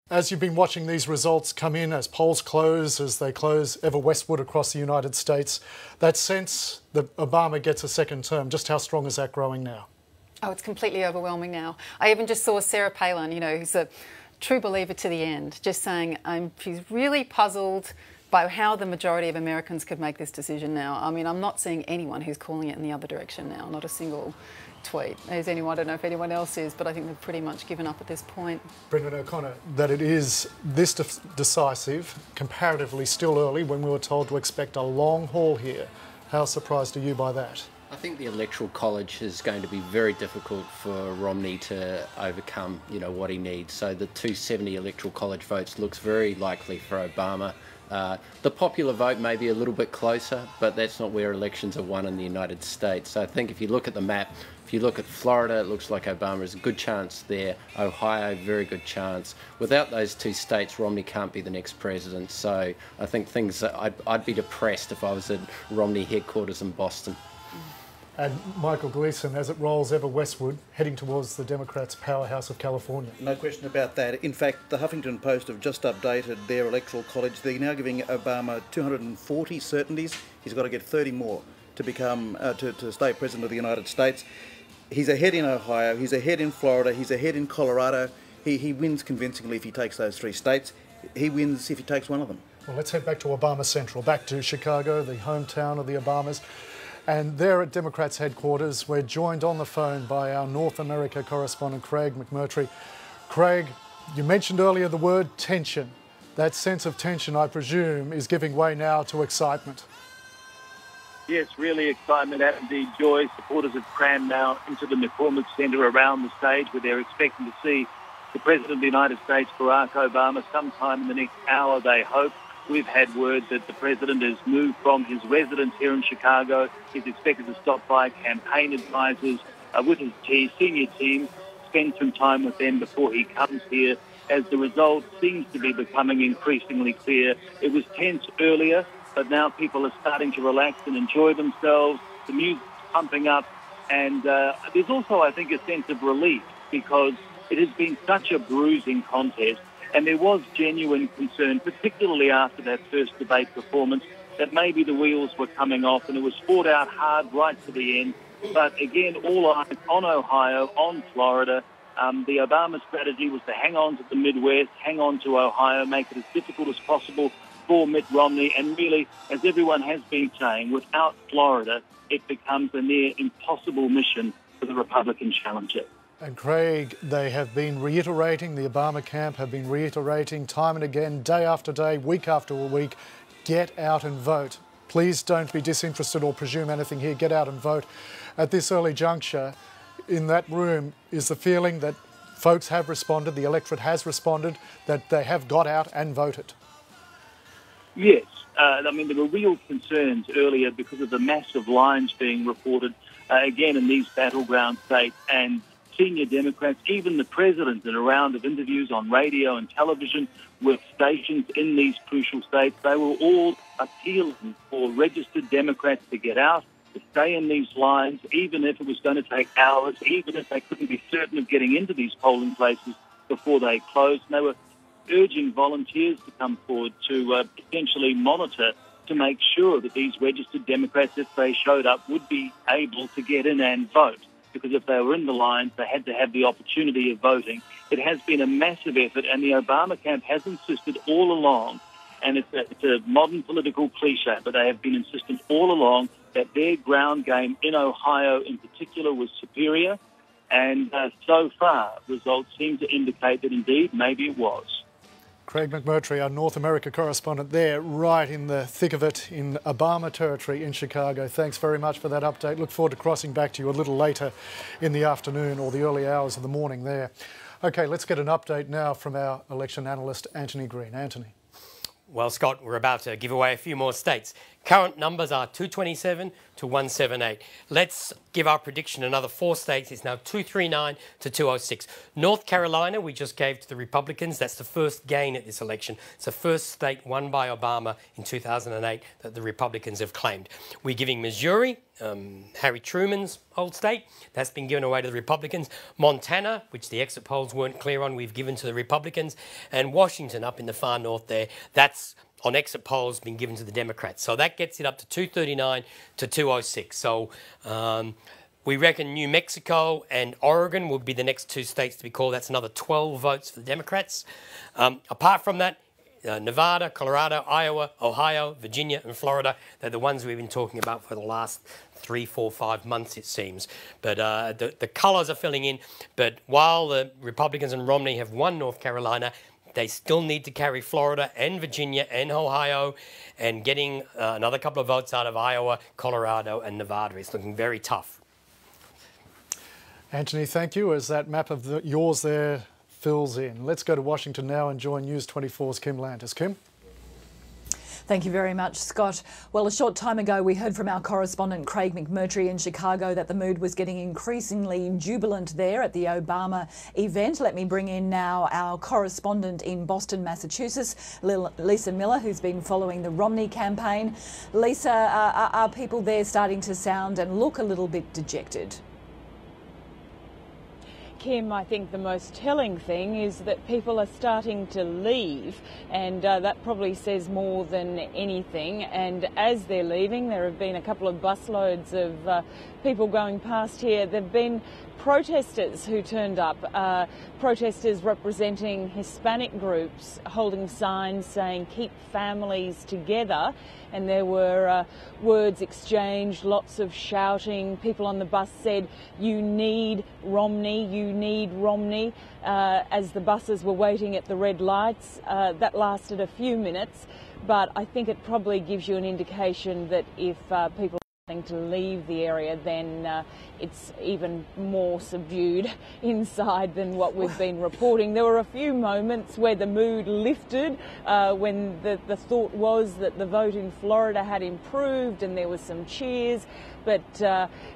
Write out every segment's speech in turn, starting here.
As you've been watching these results come in, as polls close, as they close ever westward across the United States, that sense that Obama gets a second term, just how strong is that growing now? Oh, it's completely overwhelming now. I even just saw Sarah Palin, who's a true believer to the end, just saying she's really puzzled by how the majority of Americans could make this decision now. I mean, I'm not seeing anyone who's calling it in the other direction now, not a single tweet. Is anyone? I don't know if anyone else is, but I think they've pretty much given up at this point. Brendan O'Connor, that it is this decisive, comparatively still early, when we were told to expect a long haul here. How surprised are you by that? I think the Electoral College is going to be very difficult for Romney to overcome, what he needs. So the 270 Electoral College votes looks very likely for Obama. The popular vote may be a little bit closer, but that's not where elections are won in the United States. So I think if you look at the map, if you look at Florida, it looks like Obama has a good chance there. Ohio, very good chance. Without those two states, Romney can't be the next president. So I think I'd be depressed if I was at Romney headquarters in Boston. And Michael Gleeson, as it rolls ever westward, heading towards the Democrats' powerhouse of California. No question about that. In fact, the Huffington Post have just updated their electoral college. They're now giving Obama 240 certainties. He's got to get 30 more to become to stay president of the United States. He's ahead in Ohio. He's ahead in Florida. He's ahead in Colorado. He wins convincingly if he takes those three states. He wins if he takes one of them. Well, let's head back to Obama Central, back to Chicago, the hometown of the Obamas. And there at Democrats' headquarters, we're joined on the phone by our North America correspondent, Craig McMurtry. Craig, you mentioned earlier the word tension. That sense of tension, I presume, is giving way now to excitement. Yes, really excitement and indeed joy. Supporters have crammed now into the McCormick Centre around the stage where they're expecting to see the President of the United States, Barack Obama, sometime in the next hour, they hope. We've had word that the President has moved from his residence here in Chicago. He's expected to stop by campaign advisors with his senior team, spend some time with them before he comes here. As the result seems to be becoming increasingly clear, it was tense earlier, but now people are starting to relax and enjoy themselves. The music's pumping up, and there's also, I think, a sense of relief because it has been such a bruising contest. And there was genuine concern, particularly after that first debate performance, that maybe the wheels were coming off, and it was fought out hard right to the end. But again, all eyes on Ohio, on Florida. The Obama strategy was to hang on to the Midwest, hang on to Ohio, make it as difficult as possible for Mitt Romney. And really, as everyone has been saying, without Florida, it becomes a near impossible mission for the Republican challenger. And Craig, they have been reiterating, the Obama camp have been reiterating time and again, day after day, week after week, get out and vote. Please don't be disinterested or presume anything here, get out and vote. At this early juncture, in that room, is the feeling that folks have responded, the electorate has responded, that they have got out and voted? Yes. There were real concerns earlier because of the massive lines being reported, again, in these battleground states, and senior Democrats, even the president, in a round of interviews on radio and television with stations in these crucial states, they were all appealing for registered Democrats to get out, to stay in these lines, even if it was going to take hours, even if they couldn't be certain of getting into these polling places before they closed. And they were urging volunteers to come forward to potentially monitor to make sure that these registered Democrats, if they showed up, would be able to get in and vote. Because if they were in the lines, they had to have the opportunity of voting. It has been a massive effort, and the Obama camp has insisted all along, and it's a modern political cliche, but they have been insistent all along that their ground game in Ohio in particular was superior, and so far results seem to indicate that indeed maybe it was. Craig McMurtry, our North America correspondent there, right in the thick of it in Obama territory in Chicago. Thanks very much for that update. Look forward to crossing back to you a little later in the afternoon or the early hours of the morning there. OK, let's get an update now from our election analyst, Anthony Green. Anthony. Well, Scott, we're about to give away a few more states. Current numbers are 227 to 178. Let's give our prediction. Another 4 states. It's now 239 to 206. North Carolina, we just gave to the Republicans. That's the first gain at this election. It's the first state won by Obama in 2008 that the Republicans have claimed. We're giving Missouri, Harry Truman's old state. That's been given away to the Republicans. Montana, which the exit polls weren't clear on, we've given to the Republicans. And Washington up in the far north there, that's on exit polls been given to the Democrats. So that gets it up to 239 to 206. So we reckon New Mexico and Oregon will be the next two states to be called. That's another 12 votes for the Democrats. Apart from that, Nevada, Colorado, Iowa, Ohio, Virginia and Florida, they're the ones we've been talking about for the last 3, 4, 5 months, it seems. But the colours are filling in. But while the Republicans and Romney have won North Carolina, they still need to carry Florida and Virginia and Ohio, and getting another couple of votes out of Iowa, Colorado and Nevada is looking very tough. Anthony, thank you. As that map of yours there fills in. Let's go to Washington now and join News 24's Kim Landis. Kim? Thank you very much, Scott. Well, a short time ago, we heard from our correspondent Craig McMurtry in Chicago that the mood was getting increasingly jubilant there at the Obama event. Let me bring in now our correspondent in Boston, Massachusetts, Lisa Miller, who's been following the Romney campaign. Lisa, are people there starting to sound and look a little bit dejected? Kim, I think the most telling thing is that people are starting to leave, and that probably says more than anything. And as they're leaving, there have been a couple of busloads of people going past here. There have been protesters who turned up, protesters representing Hispanic groups holding signs saying keep families together, and there were words exchanged, lots of shouting. People on the bus said, "You need Romney, you need Romney," as the buses were waiting at the red lights. That lasted a few minutes, but I think it probably gives you an indication that if people to leave the area, then it's even more subdued inside than what we've been reporting. There were a few moments where the mood lifted when the thought was that the vote in Florida had improved and there was some cheers, but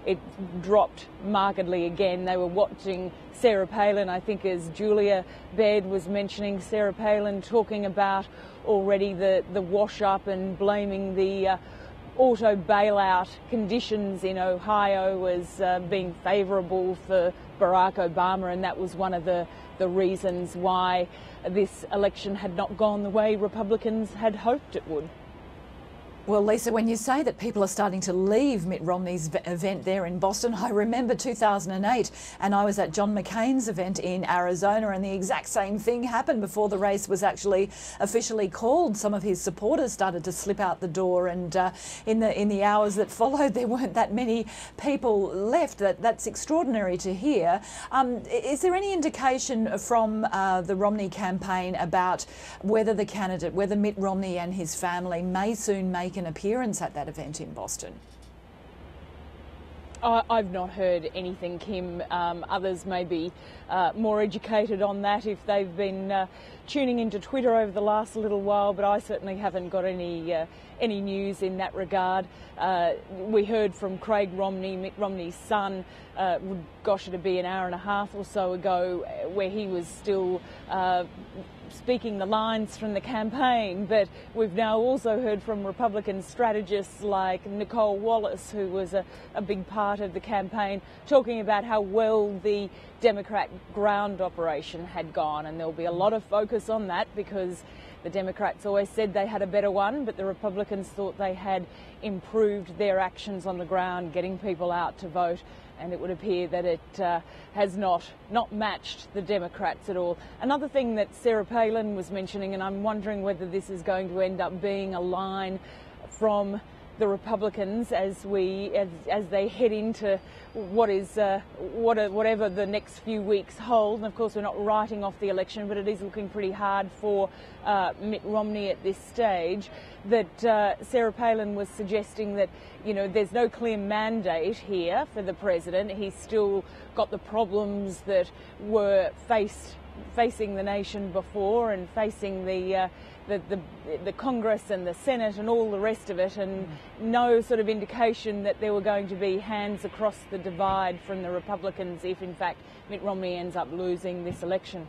it dropped markedly again. They were watching Sarah Palin, I think, as Julia Baird was mentioning, Sarah Palin talking about already the wash up and blaming the auto bailout conditions in Ohio as being favourable for Barack Obama, and that was one of the reasons why this election had not gone the way Republicans had hoped it would. Well, Lisa, when you say that people are starting to leave Mitt Romney's event there in Boston, I remember 2008 and I was at John McCain's event in Arizona, and the exact same thing happened before the race was actually officially called. Some of his supporters started to slip out the door, and in the hours that followed, there weren't that many people left. That's extraordinary to hear. Is there any indication from the Romney campaign about whether the candidate, whether Mitt Romney and his family may soon make an appearance at that event in Boston? I've not heard anything, Kim. Others may be more educated on that if they've been tuning into Twitter over the last little while, but I certainly haven't got any news in that regard. We heard from Craig Romney, Mitt Romney's son, gosh, it'd be an hour and a half or so ago, where he was still speaking the lines from the campaign, but we've now also heard from Republican strategists like Nicole Wallace, who was a big part of the campaign, talking about how well the Democrat ground operation had gone, and there'll be a lot of focus on that because the Democrats always said they had a better one, but the Republicans thought they had improved their actions on the ground, getting people out to vote, and it would appear that it has not matched the Democrats at all. Another thing that Sarah Palin was mentioning, and I'm wondering whether this is going to end up being a line from the Republicans as they head into whatever the next few weeks hold. And of course, we're not writing off the election, but it is looking pretty hard for Mitt Romney at this stage. That Sarah Palin was suggesting that, you know, there's no clear mandate here for the president. He's still got the problems that were facing the nation before and facing the Congress and the Senate and all the rest of it, and no sort of indication that there were going to be hands across the divide from the Republicans if in fact Mitt Romney ends up losing this election.